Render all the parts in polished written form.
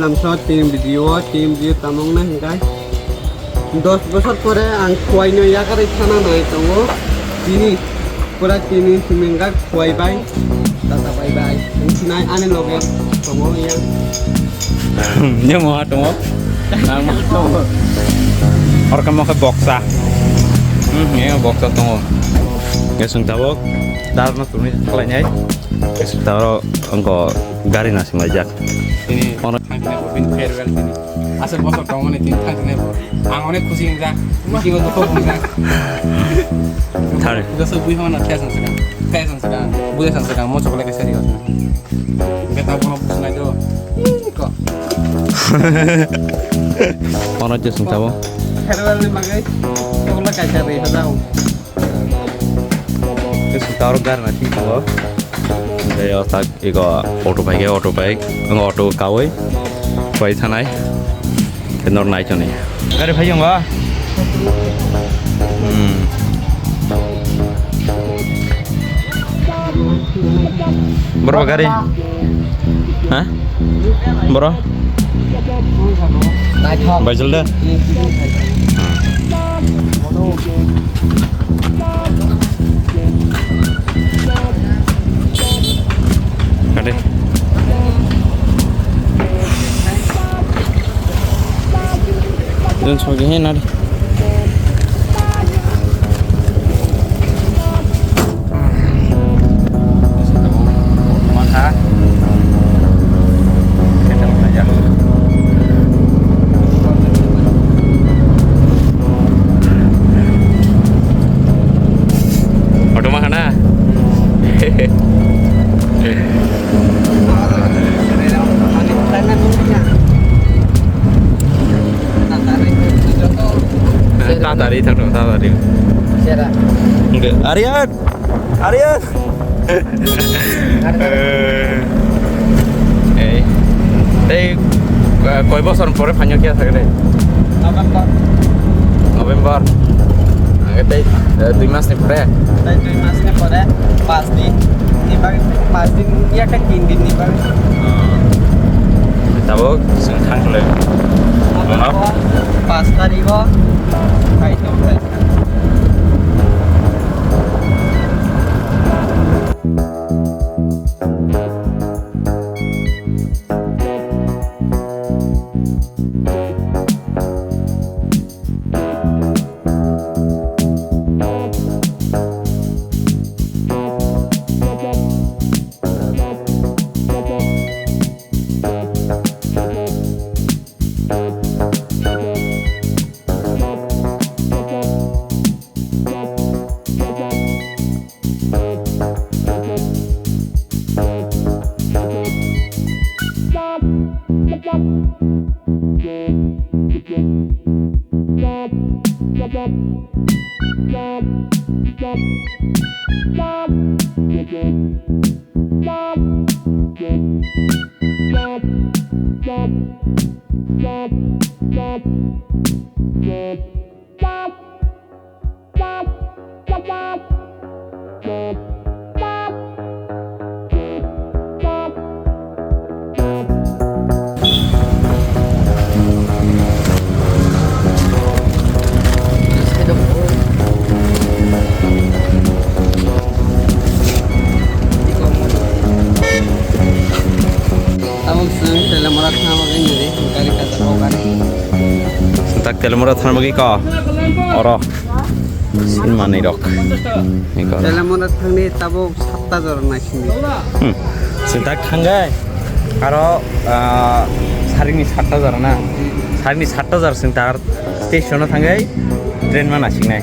làm sao tìm video tamong na hingkai 10 বছর পরে আং খুয়াই নই ইয়াকারে থানা নাই তো তিনি পুরা তিনি সিমেঙ্গা খুয়াই bye tata bye bye sinai ane loge tomo ya nhưng mà tomo nang ma tomo or kamu ke boxa nghe boxa tomo cái sung tawok dar na tuni kala nyai cái sung tawo engko gari nasi majak ini orang tangkine bin farewell ini asal bosok tomo ni tin tangkine ang onek khushi ngja mesti untuk kau ngja thare जैसे बुई हम ना फैशन सका बुझे संस्कार मो चोकले के सरी होता बेटा कोनो पूछना जो को orang je sung tawo farewell ni magai tola kai cari hadau cái sung tawo gar na ti tawo đây ở tak igo auto bike ang auto kawai quay thanai cái nor nai cho này gari phai yong ba berapa kali? Hah? Berapa? Bajel dah. Kade. Dan sebagainya nari. Tadi tadi. siapa Enggak, Aryan. Đây coi bao son pore phanya kia sakre. November. Đây 2 mas ni pore. dan 2 mas ni pore pasti ni bagi pasti ya kan 3 din ni bagi Tabo sing thang le. pas tadi kok kai to Tak telemura thang bagi ka. Oro. Sin mani rok. Iko. dalam monat thangni tabo 7 jor naisini Sin tak thangai. Aro sarini 7 jar na. Sarini 7 jar sin tar station thangai. Train mana singnai.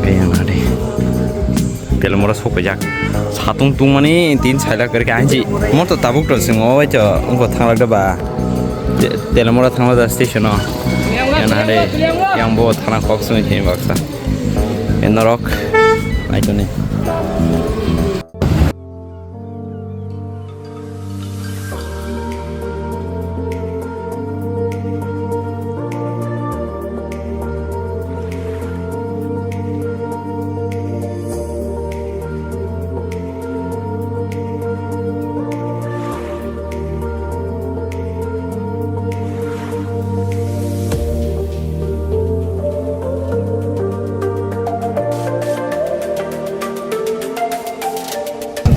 Kaya made. Telemura sokojak. Satung tung mani 3 saila करके आइजी म त ताबुक त सिङ ओ छ उनको थांलाग बा telemura thangla da station no yana de yang bo thana kok sung thi baksa enorok aitone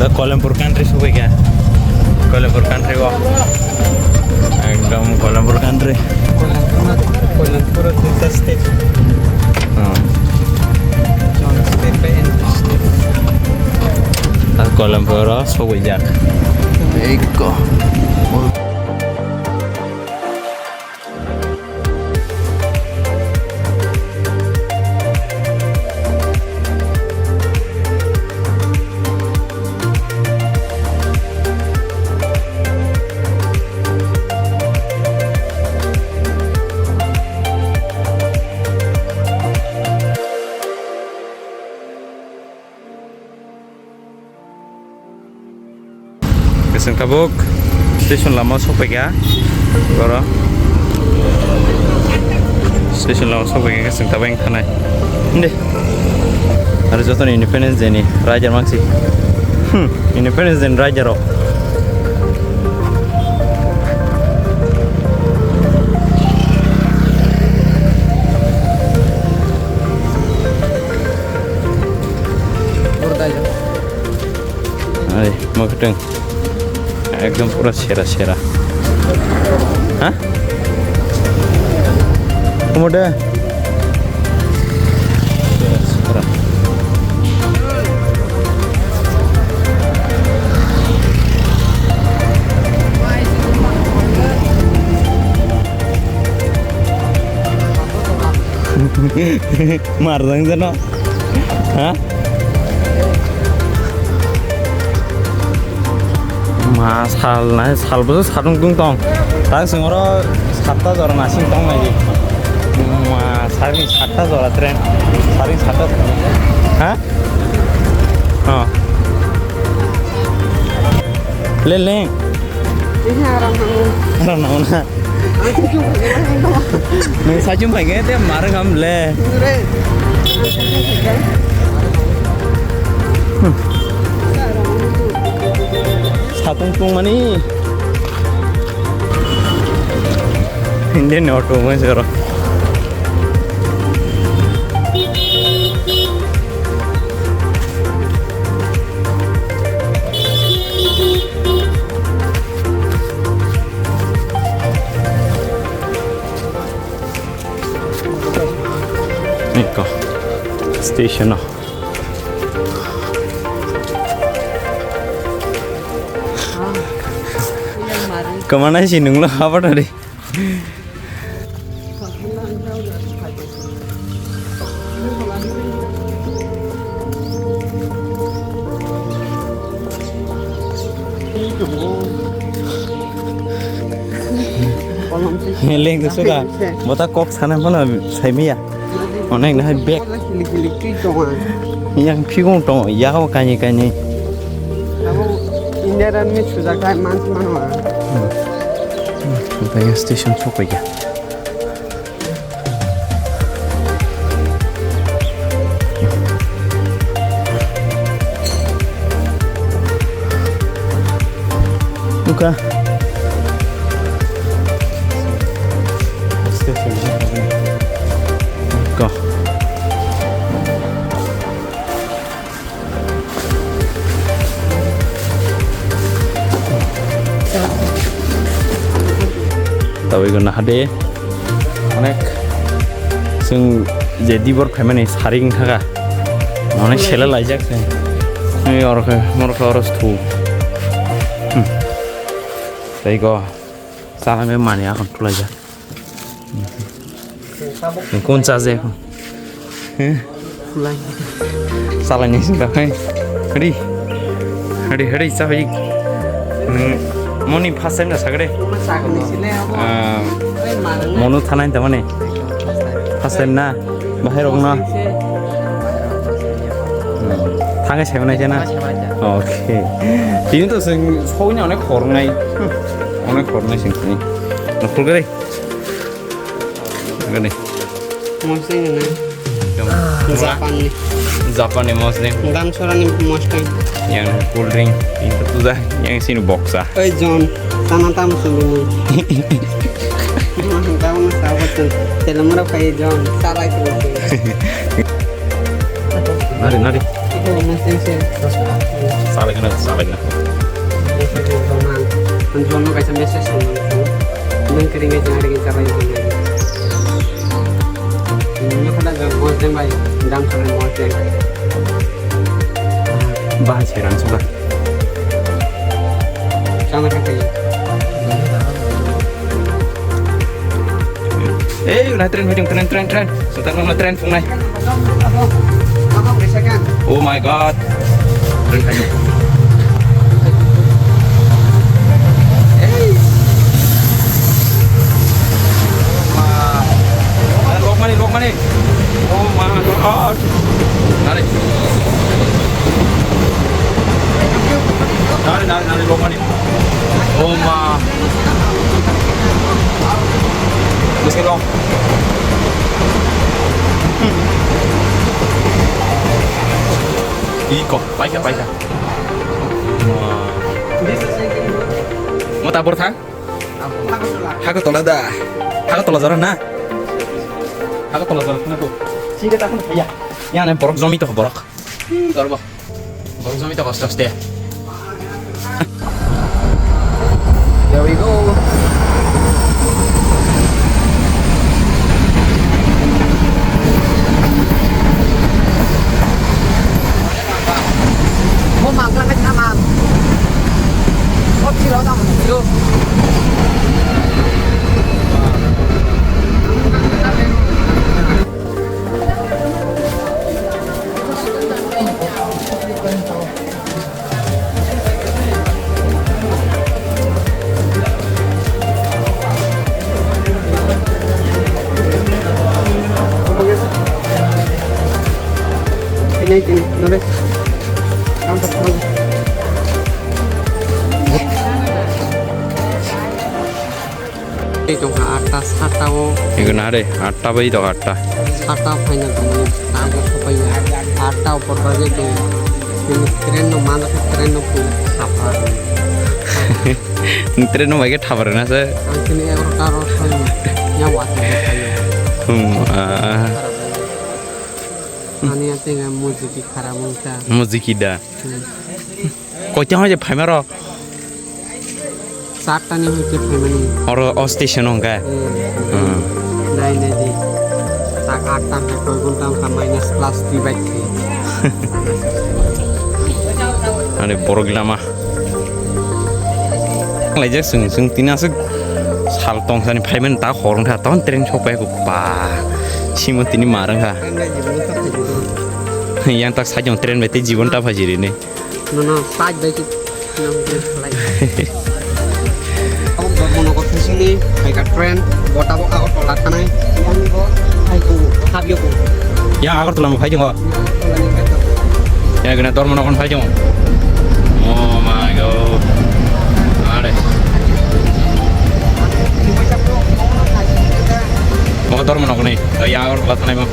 The Kolhapur country সবাই গা Kolhapur country go একদম Kolhapur country Kolhapur is the state. John state by state. আর Kolhapur সবাই যাক এই গো Keseng tabuk stasiun lama sampai ya Goro stasiun lama sampai ya keseng tabuk yang kanai ini harus jatuh Independence Day nih Raja Maksi Independence Day Raja Rock Ayo mau keteng একদম পুরো সেরা সেরা হ্যাঁ মোটা সেরা মারদাং যেন হ্যাঁ मा साल ना सालबोसो सादुं दुं दं दा जोंरो 7टा जरा नासिं दं नायि मा सारि 7टा जरा ट्रेन सारि 7टा हा अ ले ले Ini arang ara ना ना नों साजुम फाइगे ते मार हम ले 사동동 많이 Indian auto mas ora Ecco station Kemana sih nung lo apa tadi? Leng tuh suka, bota kok sana mana saya mia, mana yang dah back, yang piung tong, ya kau kanyi kanyi. Indian में सुजा का मांस मनवा Bayar stasiun sampai ya. Buka. Stasiun sampai. Buka. Tapi guna hade, onek, sing jadi berfirman saring thaga, onek sela lajak sih, ini orang harus tuh, tapi kok salah memang ya kan tuh lajak, kun saja kan, salahnya sih tak hay, hari sampai Moni pasang dah sagre. Monu tanah itu mana? Pasang na, bahaya orang na. Tangga siapa na jana? Oke. Ini tuh sing soalnya onek korang nai, sing ini. Nakul gede. Gede. Mostly ni. Japan ni mostly. Dan seorang ni mostly. Yang cool drink itu tuh dah, yang sini box ah. John, tanah tamu sebelum. Tahu nggak sahabat tuh? Dalam berapa John? Salah itu. Nari. tuh mesti sih. Salah kena. Menjual lo kayak biasa sih. Neng kering aja hari kita bayi ini. Ini pada gak moseng bayi, dang keren moseng. Bahas heran suka. Sama katanya. Udah tren. Sultan mau tren pung nai. Apa beresakan? Oh my god. Tren kayu. Lok mana? Oh my god. Nari. Lok mana? Oh my. Meski long. Iko, baik. Mau tabur thang? Aku tolak dah. Aku tolak jalan na. Aku tolak jalan na tu. Sini tak nak ya. Yang ni borok zombie tu borok. Terba. Borok zombie tu kostos deh. There we go. Mau makan aja sama. Oh, silo tak silo. Ini, nulis. Itu ke atas atau Nade, atta bayi tu atta. atau hanya teman tahu supaya atau perbagai itu ini keren no mana keren no pun apa Tren no bagai thabar na se. ini orang karo yang wajib Ani tinggal musik khara mungsa. Muzikida. Kau jangan aja pemero. Saat tani hujan pemani. Orang station orang. Nai di. Tak atas ya kau guntang sama ini kelas di baik. Ada borok lama. Lajak sung tina sung saltong sani payment tak horong tha tahun tren chopai ku pa. Simon tini marang ha. Yang tak saja tren bete jiwon ta phajiri ne. No, saaj baik. Ông buat monokot di sini, kayak tren, buat aku tolak kanai, yang gua, aku habis aku. Yang aku tuh lama phai jong. Yang kena tor monokon phai jong. Oh my god. Are. Mau tor monokon ni. Yang aku tuh kanai mau.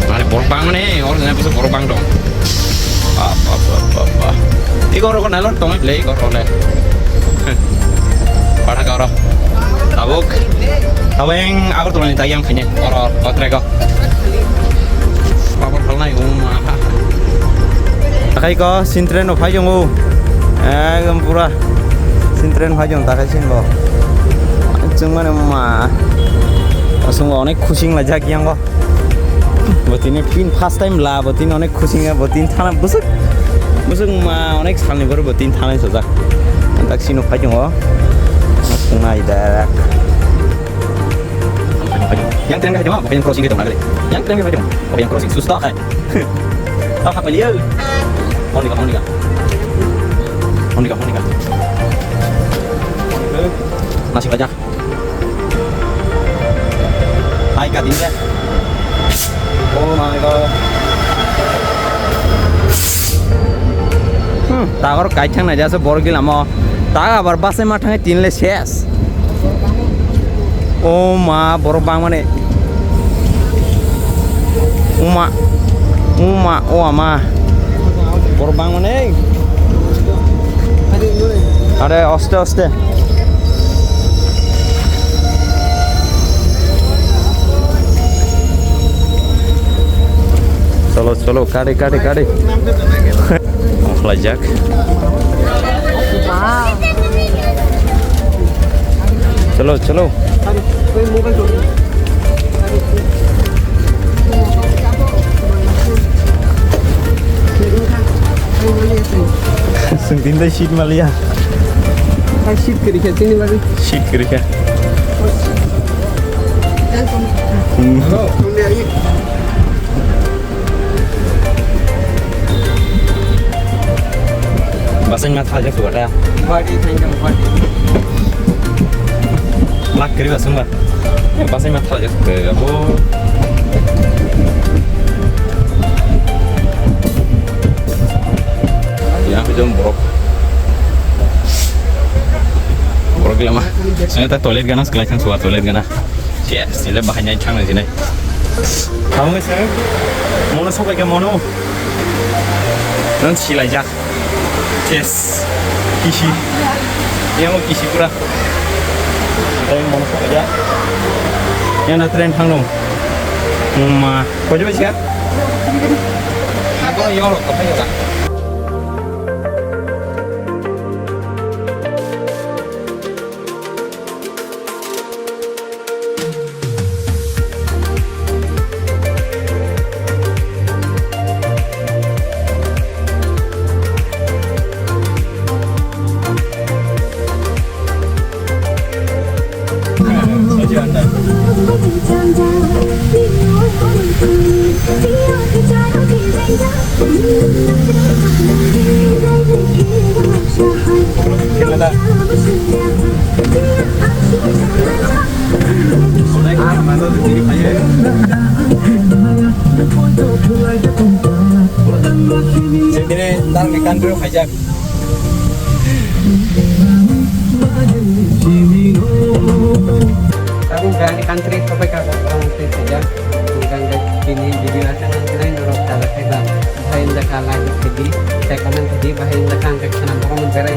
Are borbang ni, orang ni pasal borbang dong. Apa. Iko orang nalor tong play iko orang le. Pada kau tabuk. Taweng aku tuh nanti yang punya orang kotre kau. Apa hal nai umah. Takai kau sintren of hajong u. Pura sintren hajong takai sin bo. Cuma nama. Langsung onek kucing lajak yang kau. Botin pin first time lah, botin onek kucingnya botin tanah busuk mah onek salni baru botin tanah saja. Antak sini pajong oh, sungai darat. Yang tren pajong, apa yang crossing gitu nggak? Yang tren pajong, apa yang crossing susah kan? Tahu apa dia? Monika. Masih banyak. Hai katinnya. Oh my god. Takor kaitang aja se borgil amo. Tak abar base matang tinle ses. Oh ma borbang mane. Uma oh ama. Borbang mane. Ada oste. চলো চলো কাটে কাটে কাটে মশলা যাক চলো চলো Sentindo shit malia. Shit kiri ke sini baru. Shit kiri ka. Tuh lihat. Basahin mata aja tuh ada. Body thank body. Lak kiri basahin mata. Basahin mata aja tuh. Abo. Ya, jom borok. Borok lama. Saya tak toilet ganas, kelasan suat toilet ganas. Yes, ini bahannya cang di sini. Kamu nggak sih? Mono sok kayak mono. Nanti silai jak. Yes, kishi. Yang mau kishi kurang. Tapi mono sok aja. Yang ada tren hang dong. Mama, kau coba sih kan? Aku yang lo apa ya? Sini ntar ikan dulu aja. Aku ganti country sampai ke country saja. Bukan ini jadi rasa nanti lain orang salah saya. Bahain dah kalah jadi saya kanan jadi bahain dah kangkek sana pokok mencerai